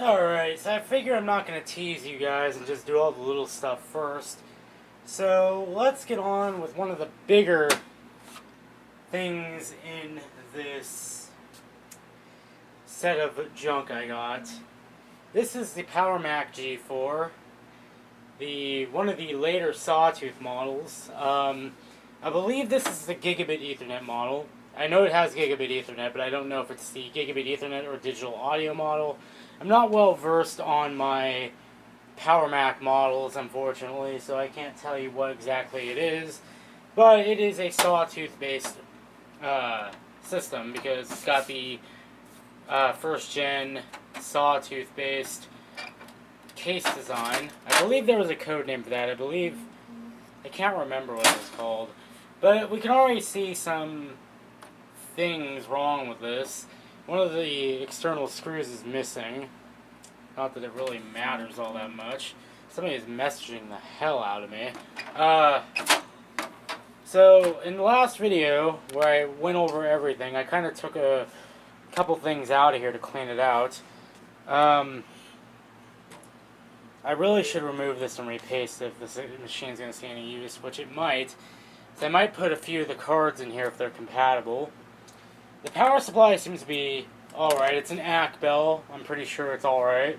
Alright, so I figure I'm not going to tease you guys and just do all the little stuff first. So let's get on with one of the bigger things in this set of junk I got. This is the Power Mac G4, one of the later Sawtooth models. I believe this is the Gigabit Ethernet model. I know it has Gigabit Ethernet, but I don't know if it's the Gigabit Ethernet or digital audio model. I'm not well versed on my Power Mac models, unfortunately, so I can't tell you what exactly it is. But it is a Sawtooth-based system because it's got the first-gen Sawtooth-based case design. I believe there was a code name for that. I can't remember what it was called. But we can already see some things wrong with this. One of the external screws is missing. Not that it really matters all that much. Somebody is messaging the hell out of me. So, in the last video, where I went over everything, I kind of took a couple things out of here to clean it out. I really should remove this and repaste it if this machine's going to see any use, which it might. So I might put a few of the cards in here if they're compatible. The power supply seems to be alright. It's an AC Bell. I'm pretty sure it's alright.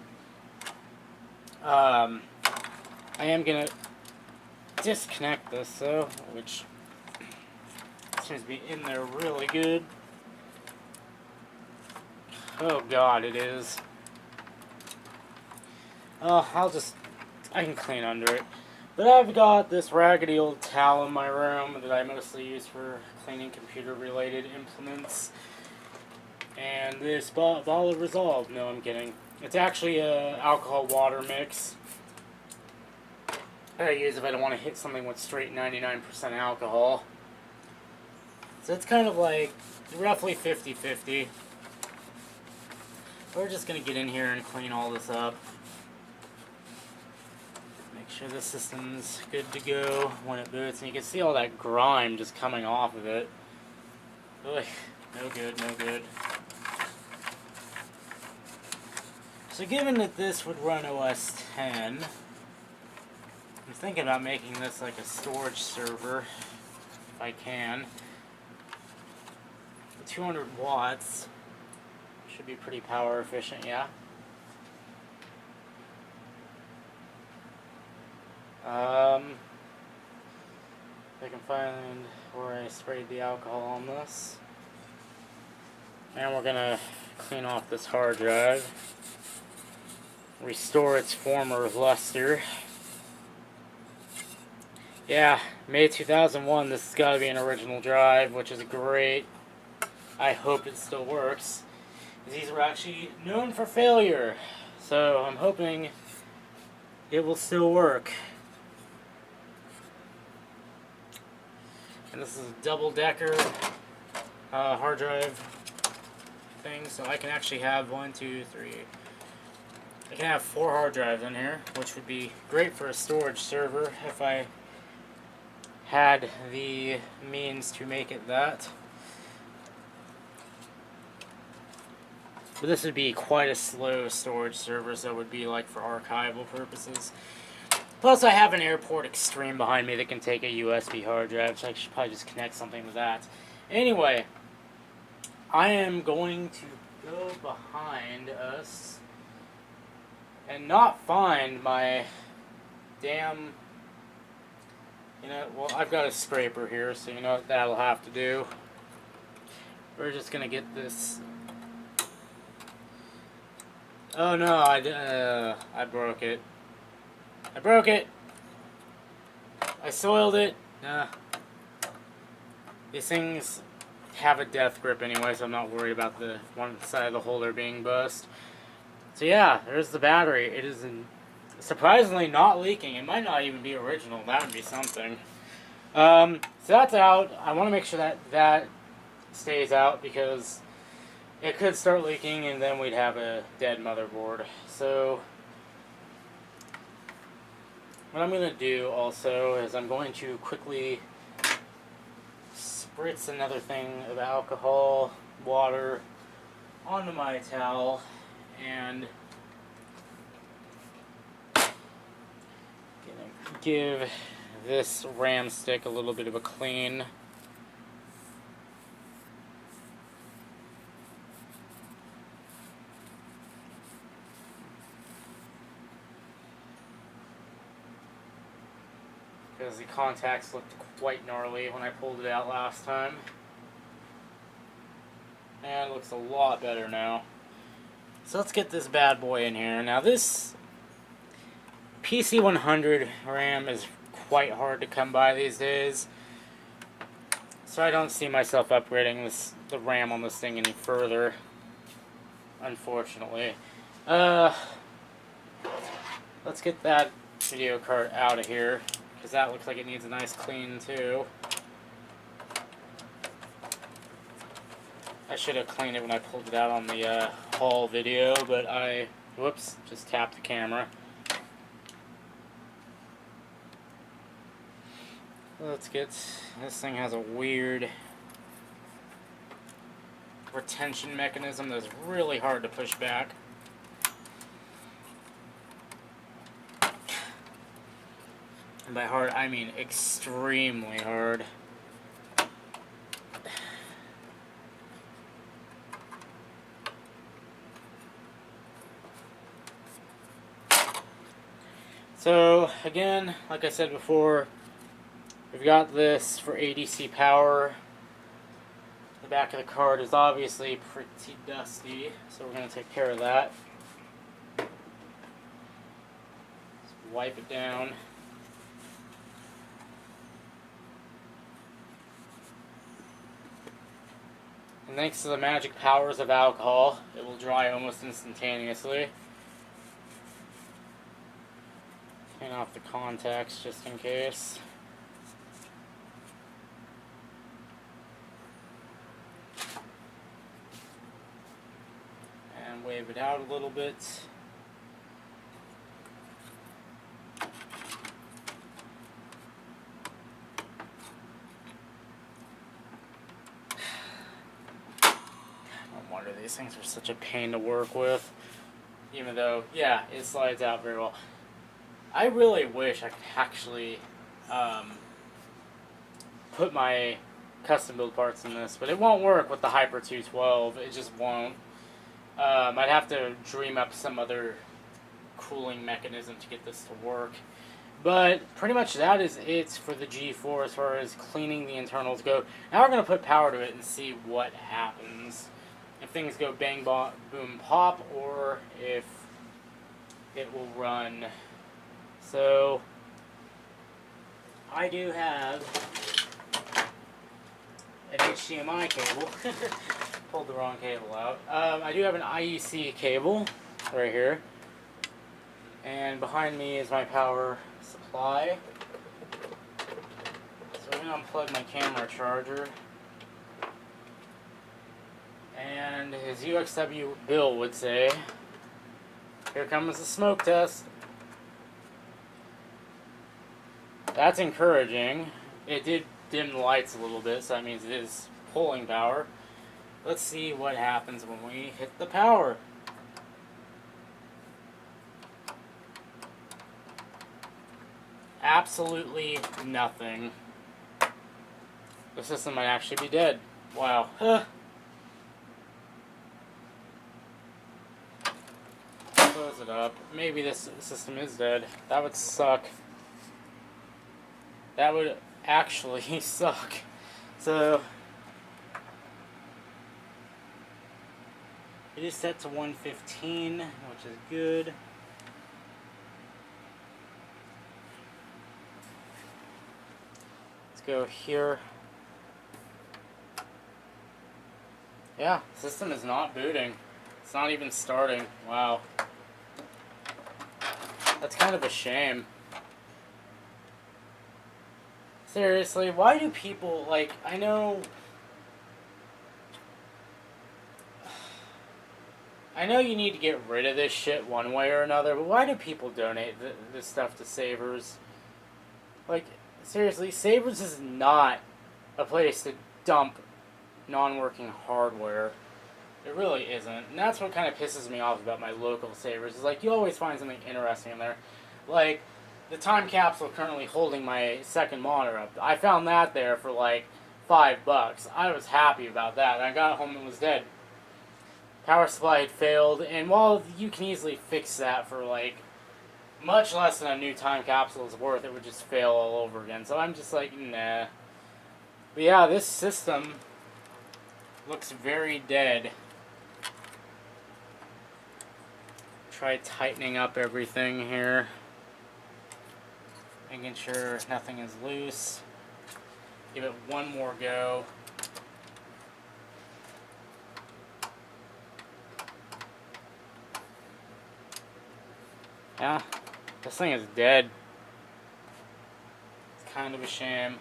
I am going to disconnect this, though, which seems to be in there really good. Oh god, it is. Oh, I can clean under it. But I've got this raggedy old towel in my room that I mostly use for cleaning computer-related implements. And this bottle of Resolve. No, I'm kidding. It's actually a alcohol water mix that I use if I don't want to hit something with straight 99% alcohol. So it's kind of like roughly 50-50. We're just going to get in here and clean all this up. Make sure the system's good to go when it boots. And you can see all that grime just coming off of it. Ugh, no good, no good. So given that this would run OS 10, I'm thinking about making this like a storage server, if I can. 200 watts. Should be pretty power efficient, yeah. If I can find where I sprayed the alcohol on this. And we're gonna clean off this hard drive. Restore its former luster. Yeah, May 2001, this has got to be an original drive, which is great. I hope it still works. These were actually known for failure, so I'm hoping it will still work. And this is a double-decker hard drive thing, so I can actually have 1, 2, 3. I can have 4 hard drives in here, which would be great for a storage server if I had the means to make it that. But this would be quite a slow storage server, so it would be like for archival purposes. Plus I have an Airport Extreme behind me that can take a USB hard drive, so I should probably just connect something to that. Anyway, I am going to go behind us and not find my damn, well, I've got a scraper here, so you know what that'll have to do. We're just gonna get this. Oh no, I broke it. I broke it! I soiled it. These things have a death grip anyway, so I'm not worried about the one side of the holder being bust. So yeah, there's the battery. It is surprisingly not leaking. It might not even be original. That would be something. So that's out. I want to make sure that stays out because it could start leaking and then we'd have a dead motherboard. So what I'm going to do also is I'm going to quickly spritz another thing of alcohol, water onto my towel and Give this RAM stick a little bit of a clean. Because the contacts looked quite gnarly when I pulled it out last time. And it looks a lot better now. So let's get this bad boy in here. Now this PC100 RAM is quite hard to come by these days. So I don't see myself upgrading the RAM on this thing any further. Unfortunately. Let's get that video card out of here. Because that looks like it needs a nice clean too. I should have cleaned it when I pulled it out on the haul video, but whoops, just tapped the camera. Let's get, this thing has a weird retention mechanism that's really hard to push back. And by hard, I mean extremely hard. So, again, like I said before, we've got this for ADC power. The back of the card is obviously pretty dusty, so we're going to take care of that. Just wipe it down. And thanks to the magic powers of alcohol, it will dry almost instantaneously. Clean off the contacts just in case. And wave it out a little bit. No wonder these things are such a pain to work with. Even though, yeah, it slides out very well. I really wish I could actually put my custom build parts in this, but it won't work with the Hyper 212. It just won't. I'd have to dream up some other cooling mechanism to get this to work. But pretty much that is it for the G4 as far as cleaning the internals go. Now we're going to put power to it and see what happens. If things go bang, boom, pop, or if it will run. So, I do have an HDMI cable. Pulled the wrong cable out. I do have an IEC cable right here. And behind me is my power supply. So I'm going to unplug my camera charger. And as UXW Bill would say, here comes the smoke test. That's encouraging. It did dim the lights a little bit, so that means it is pulling power. Let's see what happens when we hit the power. Absolutely nothing. The system might actually be dead. Wow. Close it up. Maybe this system is dead. That would suck. That would actually suck. So, it is set to 115, which is good. Let's go here. Yeah, system is not booting. It's not even starting. Wow. That's kind of a shame. Seriously, why do people, like, I know you need to get rid of this shit one way or another, but why do people donate this stuff to Savers? Like, seriously, Savers is not a place to dump non-working hardware. It really isn't. And that's what kind of pisses me off about my local Savers. Is like, you always find something interesting in there. Like, the time capsule currently holding my second monitor up. I found that there for like $5. I was happy about that. I got home and it was dead. Power supply had failed, and while you can easily fix that for like much less than a new time capsule is worth, it would just fail all over again. So I'm just like, nah. But yeah, this system looks very dead. Try tightening up everything here. Making sure nothing is loose. Give it one more go. Yeah, this thing is dead. It's kind of a shame.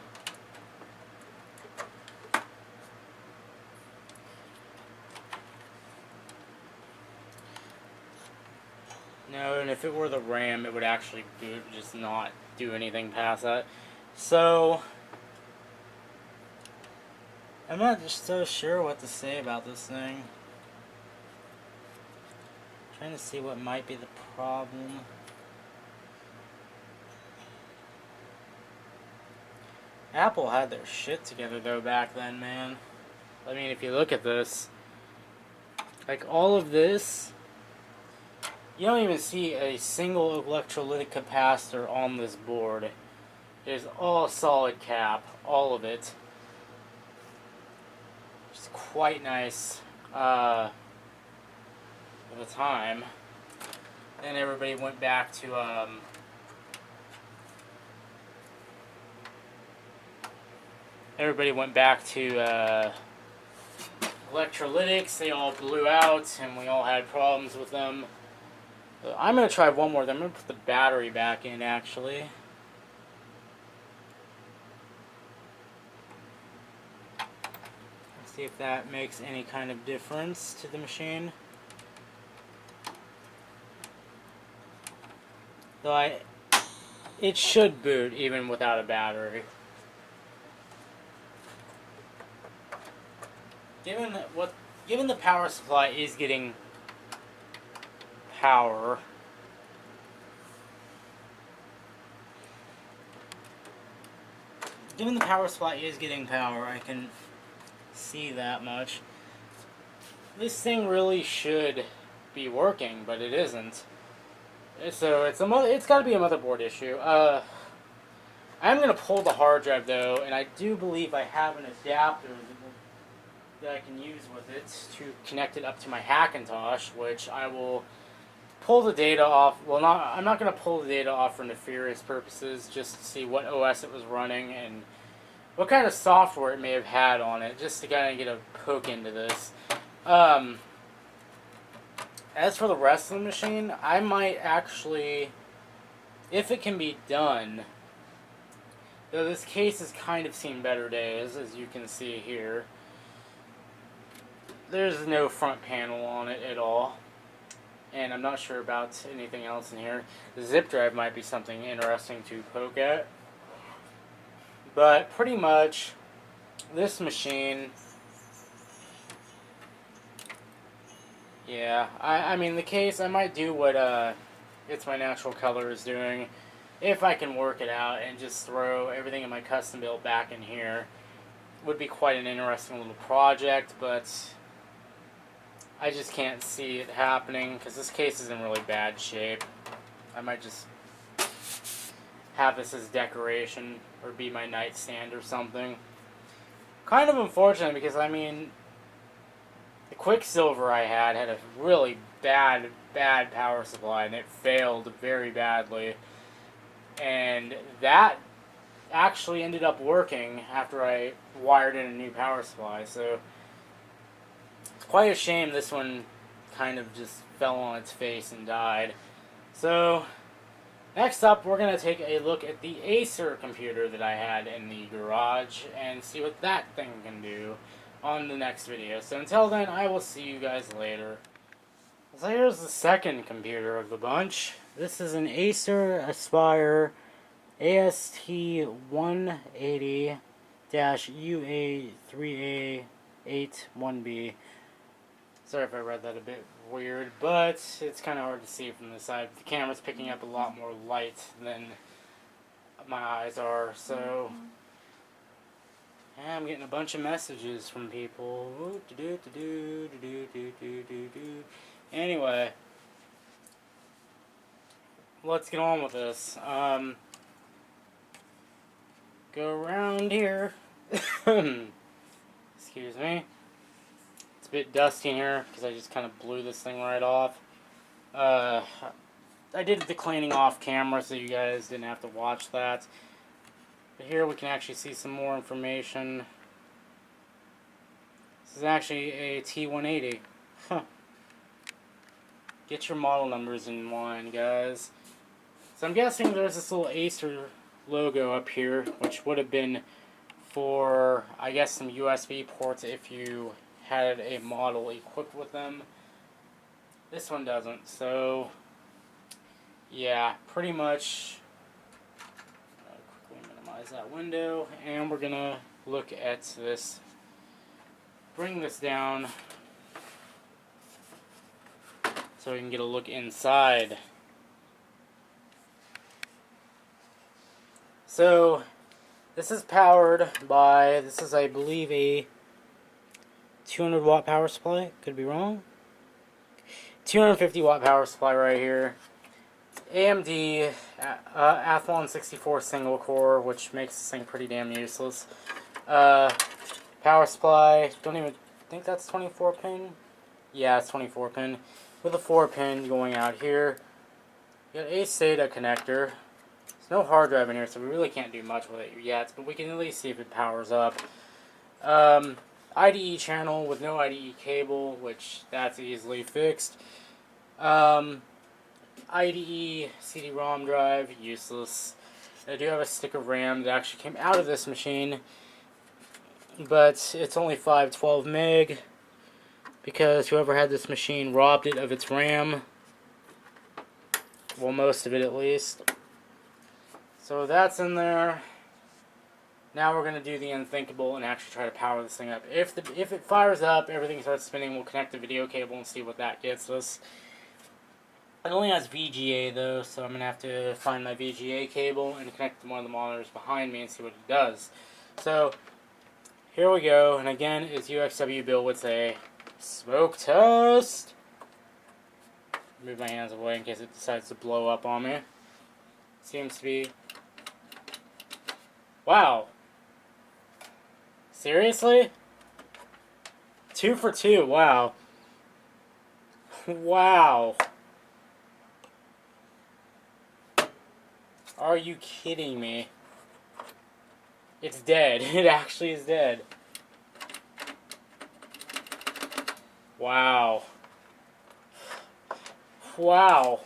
No, and if it were the RAM, it would actually boot, just not do anything past that. So, I'm not just so sure what to say about this thing. Trying to see what might be the problem. Apple had their shit together though back then, man. I mean, if you look at this, like all of this, you don't even see a single electrolytic capacitor on this board. It is all solid cap, all of it. Which is quite nice at the time. Then everybody went back to electrolytics. They all blew out, and we all had problems with them. I'm going to try one more. I'm going to put the battery back in, actually. Let's see if that makes any kind of difference to the machine. Though it should boot even without a battery. Given the power supply is getting power, I can see that much. This thing really should be working, but it isn't. So it's got to be a motherboard issue. I'm gonna pull the hard drive though, and I do believe I have an adapter that I can use with it to connect it up to my Hackintosh, which I will pull the data off. Well, I'm not going to pull the data off for nefarious purposes, just to see what OS it was running and what kind of software it may have had on it, just to kind of get a poke into this. As for the rest of the machine, I might actually, if it can be done, though this case has kind of seen better days, as you can see here. There's no front panel on it at all. And I'm not sure about anything else in here. The zip drive might be something interesting to poke at. But pretty much, this machine, yeah, I mean the case, I might do what It's My Natural Color is doing, if I can work it out and just throw everything in my custom build back in here. Would be quite an interesting little project, but I just can't see it happening because this case is in really bad shape. I might just have this as decoration or be my nightstand or something. Kind of unfortunate because, I mean, the Quicksilver I had a really bad power supply and it failed very badly. And that actually ended up working after I wired in a new power supply, so it's quite a shame this one kind of just fell on its face and died. So next up, we're going to take a look at the Acer computer that I had in the garage and see what that thing can do on the next video. So until then, I will see you guys later. So here's the second computer of the bunch. This is an Acer Aspire AST180-UA3A81B. Sorry if I read that a bit weird, but it's kind of hard to see from the side. The camera's picking up a lot more light than what my eyes are. So, yeah, I'm getting a bunch of messages from people. Anyway, let's get on with this. Go around here. Excuse me. It's a bit dusty in here because I just kind of blew this thing right off. I did the cleaning off camera so you guys didn't have to watch that. But here we can actually see some more information. This is actually a T180. Huh. Get your model numbers in line, guys. So I'm guessing there's this little Acer logo up here, which would have been for, I guess, some USB ports if you had a model equipped with them. This one doesn't, so yeah, pretty much. Quickly minimize that window, and we're gonna look at this. Bring this down so we can get a look inside. So this is powered by, this is, I believe, a 200 watt power supply. Could be wrong. 250 watt power supply right here. AMD Athlon 64 single core, which makes this thing pretty damn useless. Power supply, don't even think that's 24 pin. Yeah, it's 24 pin. With a 4 pin going out here. You got a SATA connector. There's no hard drive in here, so we really can't do much with it yet, but we can at least see if it powers up. IDE channel with no IDE cable, which that's easily fixed. IDE CD-ROM drive, useless. I do have a stick of RAM that actually came out of this machine, but it's only 512 meg because whoever had this machine robbed it of its RAM. Well, most of it at least. So that's in there. Now we're going to do the unthinkable and actually try to power this thing up. If it fires up, everything starts spinning, we'll connect the video cable and see what that gets us. It only has VGA though, so I'm going to have to find my VGA cable and connect to one of the monitors behind me and see what it does. So, here we go, and again, as UXW Bill would say, smoke test! Move my hands away in case it decides to blow up on me. Seems to be... Wow! Seriously? 2 for 2, wow. Wow. Are you kidding me? It's dead. It actually is dead. Wow. Wow.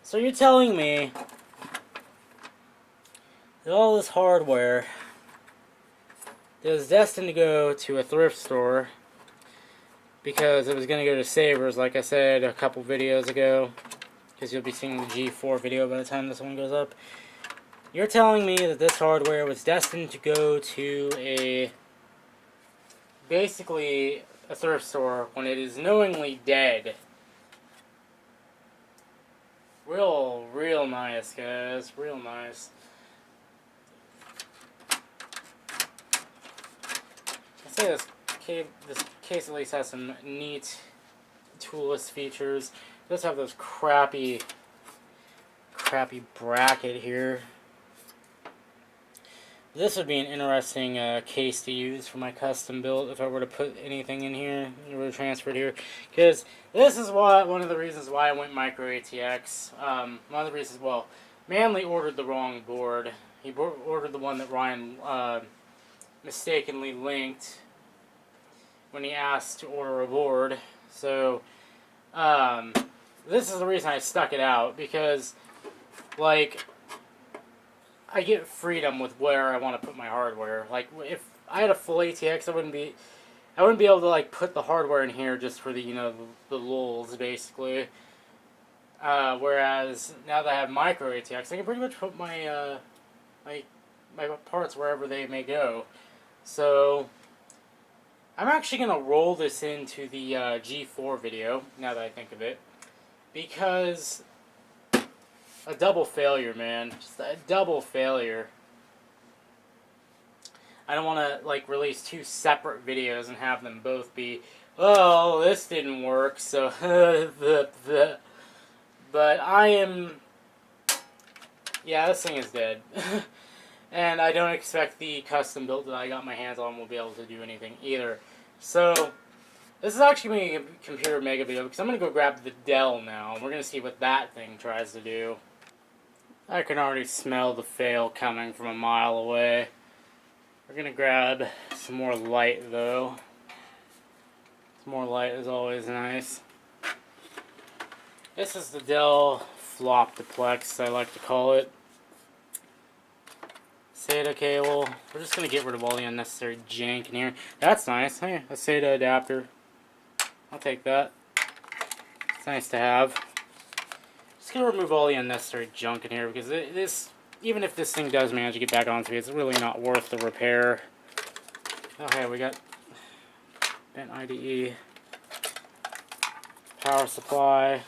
So you're telling me that all this hardware that was destined to go to a thrift store because it was going to go to Savers, like I said a couple videos ago, because you'll be seeing the G4 video by the time this one goes up. You're telling me that this hardware was destined to go to basically a thrift store when it is knowingly dead. Real nice, guys. Real nice. I say this case at least has some neat toolless features. It does have those crappy bracket here. This would be an interesting case to use for my custom build if I were to put anything in here, or transfer it here. Because this is one of the reasons why I went micro ATX. One of the reasons, well, Manley ordered the wrong board. He ordered the one that Ryan mistakenly linked when he asked to order a board. So, this is the reason I stuck it out, because, like, I get freedom with where I want to put my hardware. Like, if I had a full ATX, I wouldn't be able to, like, put the hardware in here just for the, you know, the lulz, basically. Whereas, now that I have micro ATX, I can pretty much put my, my parts wherever they may go. So, I'm actually going to roll this into the G4 video, now that I think of it, because a double failure, man. Just a double failure. I don't want to like release two separate videos and have them both be, oh, this didn't work, so But I am, yeah, this thing is dead. And I don't expect the custom build that I got my hands on will be able to do anything either. So, this is actually going to be a computer mega video, because I'm going to go grab the Dell now, and we're going to see what that thing tries to do. I can already smell the fail coming from a mile away. We're going to grab some more light, though. Some more light is always nice. This is the Dell Floptiplex, I like to call it. SATA cable. We're just going to get rid of all the unnecessary jank in here. That's nice. Hey, a SATA adapter. I'll take that. It's nice to have. Just going to remove all the unnecessary junk in here, because this, even if this thing does manage to get back onto me, it's really not worth the repair. Okay, we got bent IDE, power supply,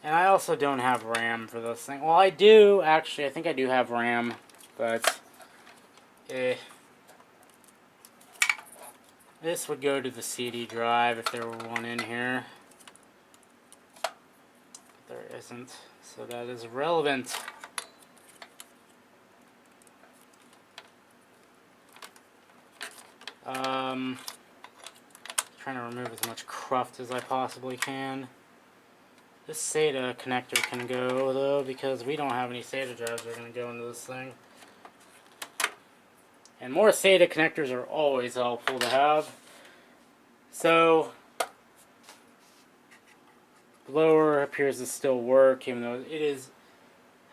and I also don't have RAM for this thing. Well, I do, actually, I think I do have RAM, but this would go to the CD drive if there were one in here. There isn't, so that is irrelevant. Trying to remove as much cruft as I possibly can. This SATA connector can go, though, because we don't have any SATA drives that are going to go into this thing. And more SATA connectors are always helpful to have. So, blower appears to still work, even though it is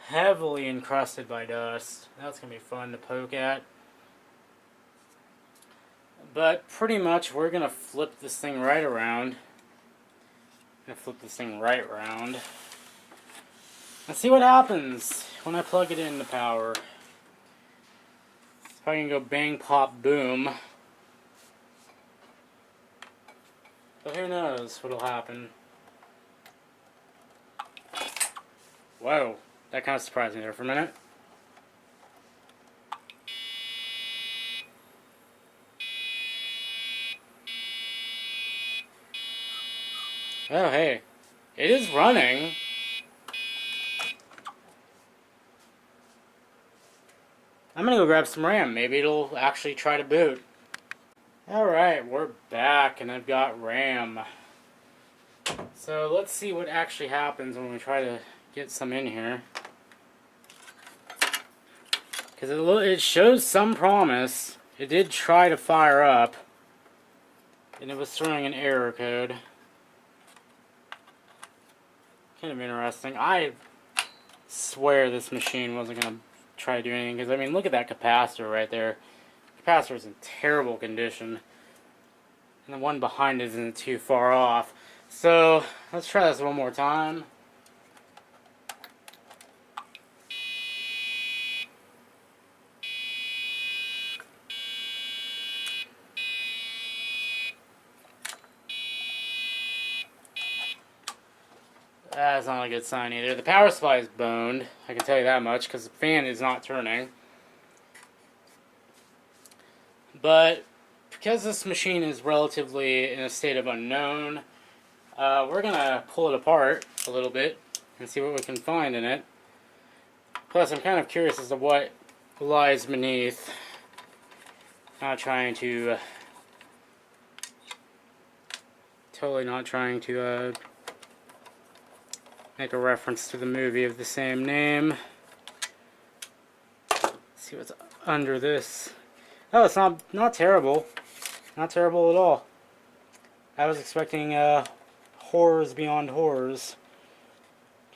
heavily encrusted by dust. That's going to be fun to poke at. But pretty much we're going to flip this thing right around. Let's see what happens when I plug it into power. If I can go bang, pop, boom. But who knows what'll happen. Whoa, that kind of surprised me there for a minute. Oh, hey. It is running. I'm gonna go grab some RAM. Maybe it'll actually try to boot. Alright, we're back and I've got RAM. So let's see what actually happens when we try to get some in here. Because it shows some promise. It did try to fire up. And it was throwing an error code. Kind of interesting. I swear this machine wasn't going to try to do anything, because I mean, look at that capacitor right there. The capacitor is in terrible condition, and the one behind it isn't too far off. So let's try this one more time. That's not a good sign either. The power supply is boned, I can tell you that much, because the fan is not turning. But because this machine is relatively in a state of unknown, we're going to pull it apart a little bit and see what we can find in it. Plus, I'm kind of curious as to what lies beneath. Not trying to... totally not trying to... make a reference to the movie of the same name. Let's see what's under this. Oh, it's not terrible. Not terrible at all. I was expecting horrors beyond horrors.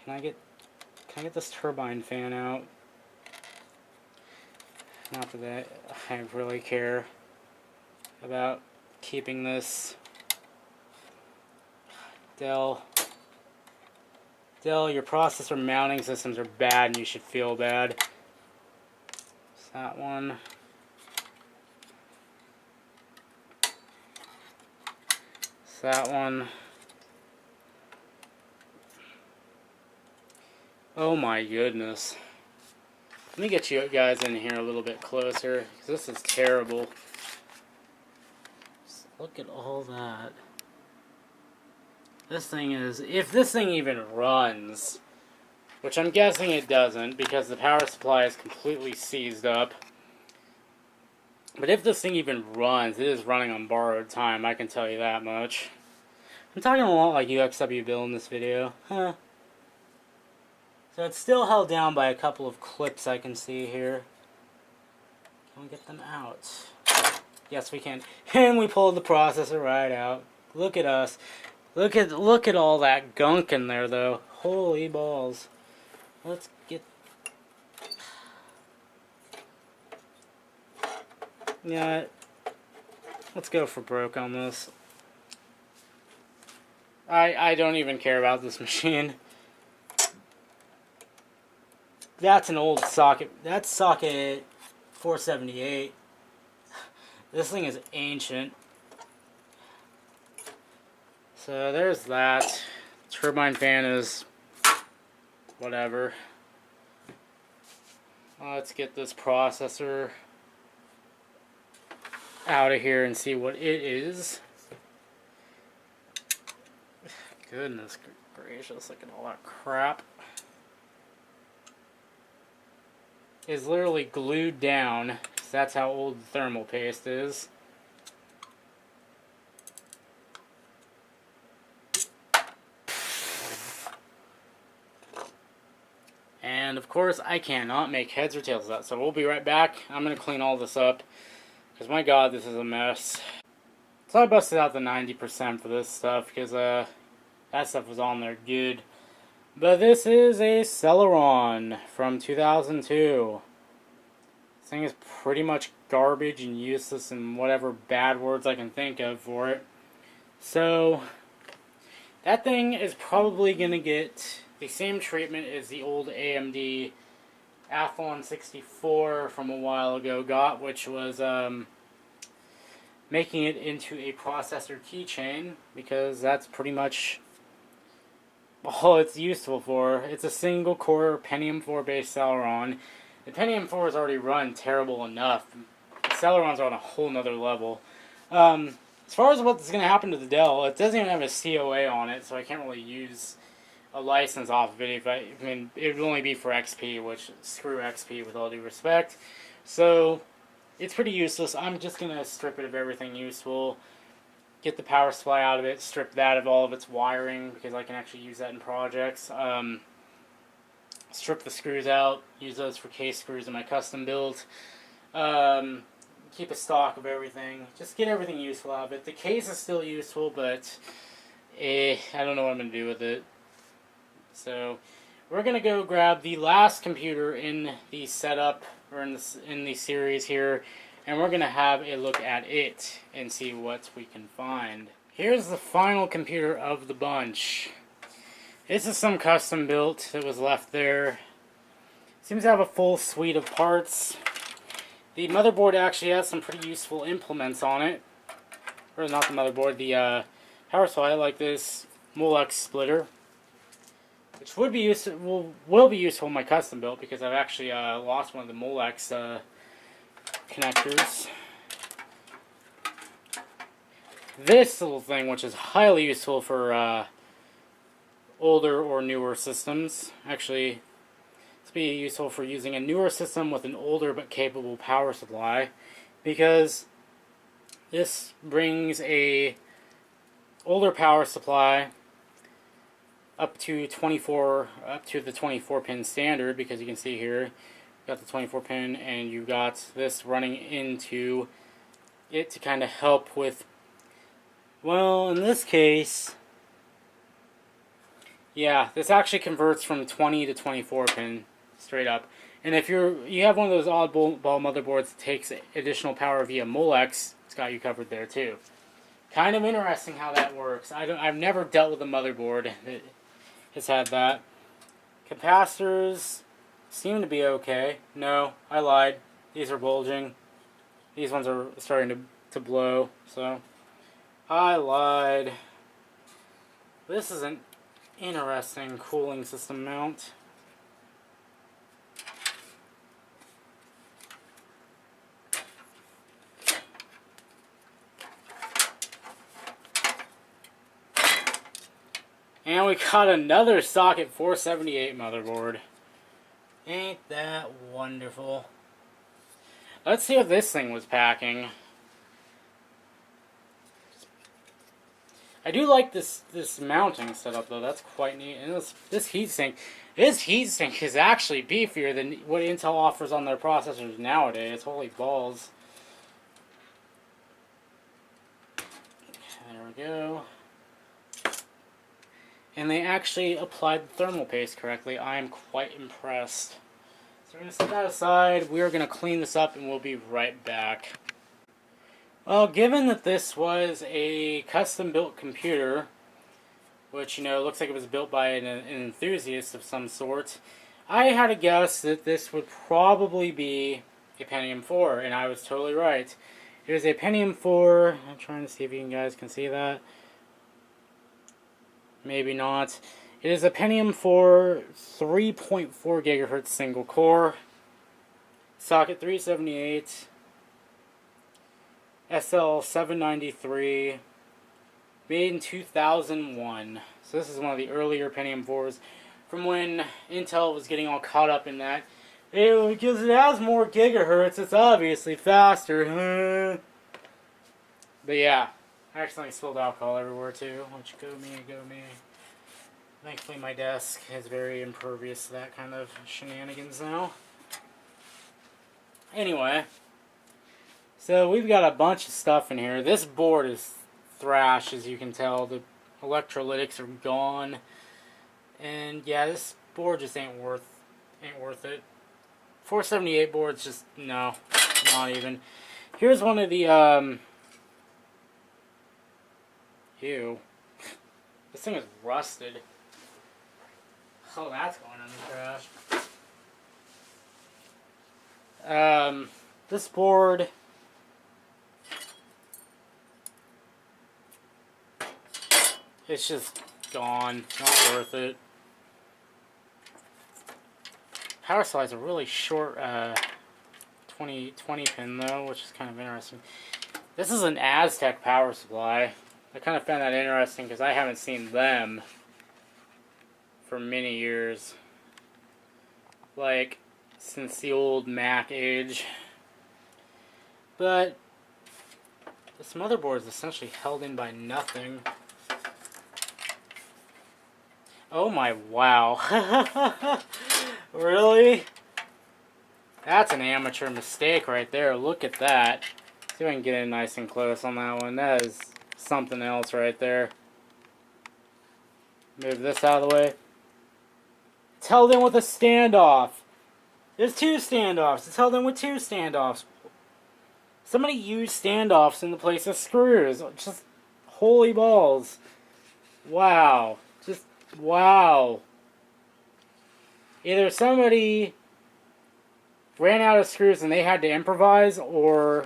Can I get this turbine fan out? Not that I really care about keeping this. Dell, your processor mounting systems are bad and you should feel bad. It's that one. It's that one. Oh my goodness. Let me get you guys in here a little bit closer, because this is terrible. Just look at all that. This thing is, if this thing even runs, which I'm guessing it doesn't because the power supply is completely seized up. But if this thing even runs, it is running on borrowed time, I can tell you that much. I'm talking a lot like UXW Bill in this video. Huh. So it's still held down by a couple of clips I can see here. Can we get them out? Yes, we can. And we pulled the processor right out. Look at us. Look at all that gunk in there, though. Holy balls. Let's get... Yeah, let's go for broke on this. I don't even care about this machine. That's an old socket. That's socket 478. This thing is ancient. So there's that. Turbine fan is whatever. Let's get this processor out of here and see what it is. Goodness gracious, look at all that crap. Is literally glued down. That's how old the thermal paste is. And of course, I cannot make heads or tails of that. So we'll be right back. I'm going to clean all this up. Because my god, this is a mess. So I busted out the 90% for this stuff. Because that stuff was on there good. But this is a Celeron from 2002. This thing is pretty much garbage and useless and whatever bad words I can think of for it. So, that thing is probably going to get the same treatment as the old AMD Athlon 64 from a while ago got, which was making it into a processor keychain, because that's pretty much all it's useful for. It's a single core Pentium 4 based Celeron. The Pentium 4 has already run terrible enough. Celerons are on a whole nother level. As far as what's going to happen to the Dell, it doesn't even have a COA on it, so I can't really use a license off of it. I mean, it would only be for XP, which, screw XP with all due respect. So, it's pretty useless. I'm just going to strip it of everything useful. Get the power supply out of it, strip that of all of its wiring, because I can actually use that in projects. Strip the screws out, use those for case screws in my custom build. Keep a stock of everything. Just get everything useful out of it. The case is still useful, but I don't know what I'm going to do with it. So, we're going to go grab the last computer in the setup, or in the series here, and we're going to have a look at it and see what we can find. Here's the final computer of the bunch. This is some custom built that was left there. Seems to have a full suite of parts. The motherboard actually has some pretty useful implements on it. Or not the motherboard, the power supply, like this Molex splitter, which would be useful, will be useful in my custom build, because I've actually lost one of the Molex connectors. This little thing, which is highly useful for older or newer systems. Actually, it's be useful for using a newer system with an older but capable power supply, because this brings a older power supply up to the 24 pin standard, because you can see here you got the 24 pin, and you got this running into it to kind of help with, well, in this case, yeah, this actually converts from 20 to 24 pin straight up. And if you have one of those oddball motherboards that takes additional power via Molex, it's got you covered there too. Kind of interesting how that works. I've never dealt with a motherboard that has had that. Capacitors seem to be okay. No, I lied. These are bulging. These ones are starting to blow, so I lied. This is an interesting cooling system mount. And we got another socket 478 motherboard. Ain't that wonderful? Let's see what this thing was packing. I do like this mounting setup though. That's quite neat. And this heatsink is actually beefier than what Intel offers on their processors nowadays. Holy balls! There we go. And they actually applied the thermal paste correctly. I am quite impressed. So we're going to set that aside. We are going to clean this up and we'll be right back. Well, given that this was a custom-built computer, which, you know, looks like it was built by an enthusiast of some sort, I had a guess that this would probably be a Pentium 4, and I was totally right. It is a Pentium 4. I'm trying to see if you guys can see that. Maybe not. It is a Pentium 4 3.4 gigahertz single core, socket 378, SL793, made in 2001. So this is one of the earlier Pentium 4s from when Intel was getting all caught up in that. Because it has more gigahertz, it's obviously faster. But yeah, I accidentally spilled alcohol everywhere too. Which go me, go me. Thankfully my desk is very impervious to that kind of shenanigans now. Anyway, so we've got a bunch of stuff in here. This board is thrash, as you can tell. The electrolytics are gone. And yeah, this board just ain't worth it. 478 boards just, no, not even. Here's one of the, ew. This thing is rusted. Oh, that's going in the trash. This board, it's just gone. Not worth it. Power supply is a really short 20 pin though, which is kind of interesting. This is an Aztec power supply. I kind of found that interesting because I haven't seen them for many years. Like, since the old Mac age. But this motherboard is essentially held in by nothing. Oh my, wow. Really? That's an amateur mistake right there. Look at that. See if I can get in nice and close on that one. That is something else right there. Move this out of the way. It's held in with a standoff. There's two standoffs. It's held in with two standoffs. Somebody used standoffs in the place of screws. Just holy balls. Wow. Just wow. Either somebody ran out of screws and they had to improvise, or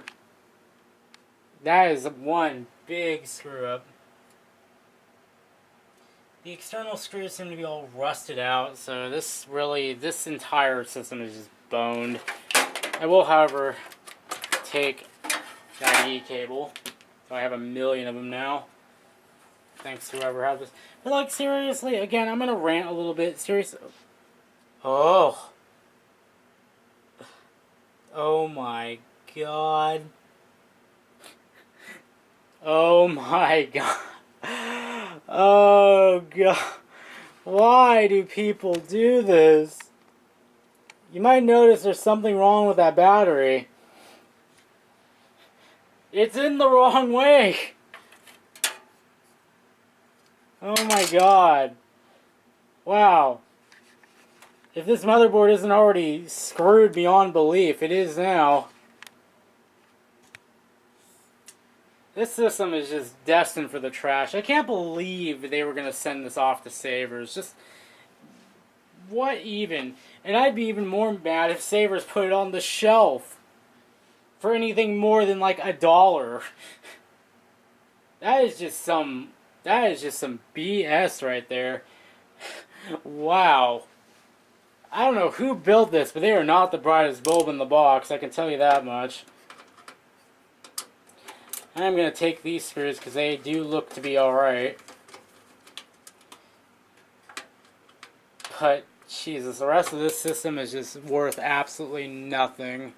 that is one big screw up. The external screws seem to be all rusted out, so this entire system is just boned. I will, however, take that E cable. So I have a million of them now. Thanks to whoever had this. But like, seriously, again, I'm gonna rant a little bit. Seriously. Oh. Oh my god. Oh my god. Oh god. Why do people do this? You might notice there's something wrong with that battery. It's in the wrong way. Oh my god. Wow. If this motherboard isn't already screwed beyond belief, it is now. This system is just destined for the trash. I can't believe they were going to send this off to Savers. Just, what even? And I'd be even more mad if Savers put it on the shelf for anything more than like $1. That is just some BS right there. Wow. I don't know who built this, but they are not the brightest bulb in the box, I can tell you that much. I'm going to take these screws because they do look to be alright. But, Jesus, the rest of this system is just worth absolutely nothing.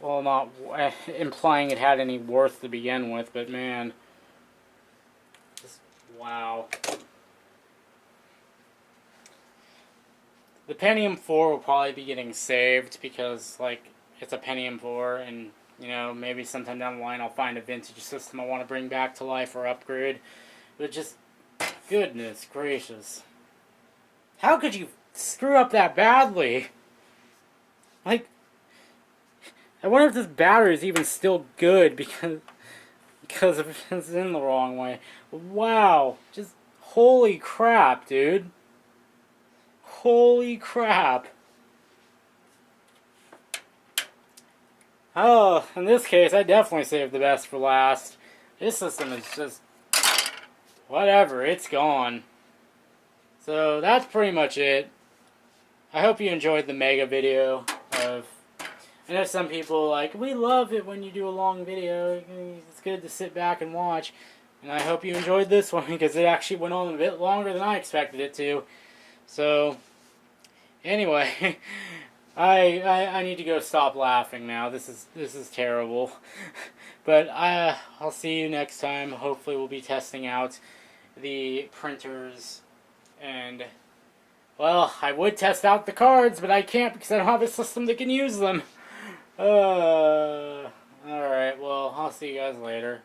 Well, not implying it had any worth to begin with, but man. Just, wow. The Pentium 4 will probably be getting saved because, like, it's a Pentium 4, and, you know, maybe sometime down the line I'll find a vintage system I want to bring back to life or upgrade. But just, goodness gracious. How could you screw up that badly? Like, I wonder if this battery is even still good because if it's in the wrong way. Wow. Just, holy crap, dude. Holy crap. Oh, in this case, I definitely saved the best for last. This system is just, whatever, it's gone. So, that's pretty much it. I hope you enjoyed the mega video of... I know some people are like, we love it when you do a long video. It's good to sit back and watch. And I hope you enjoyed this one because it actually went on a bit longer than I expected it to. So, anyway, I need to go stop laughing now. This is terrible. But I'll see you next time. Hopefully we'll be testing out the printers and... Well, I would test out the cards, but I can't because I don't have a system that can use them. Alright, well, I'll see you guys later.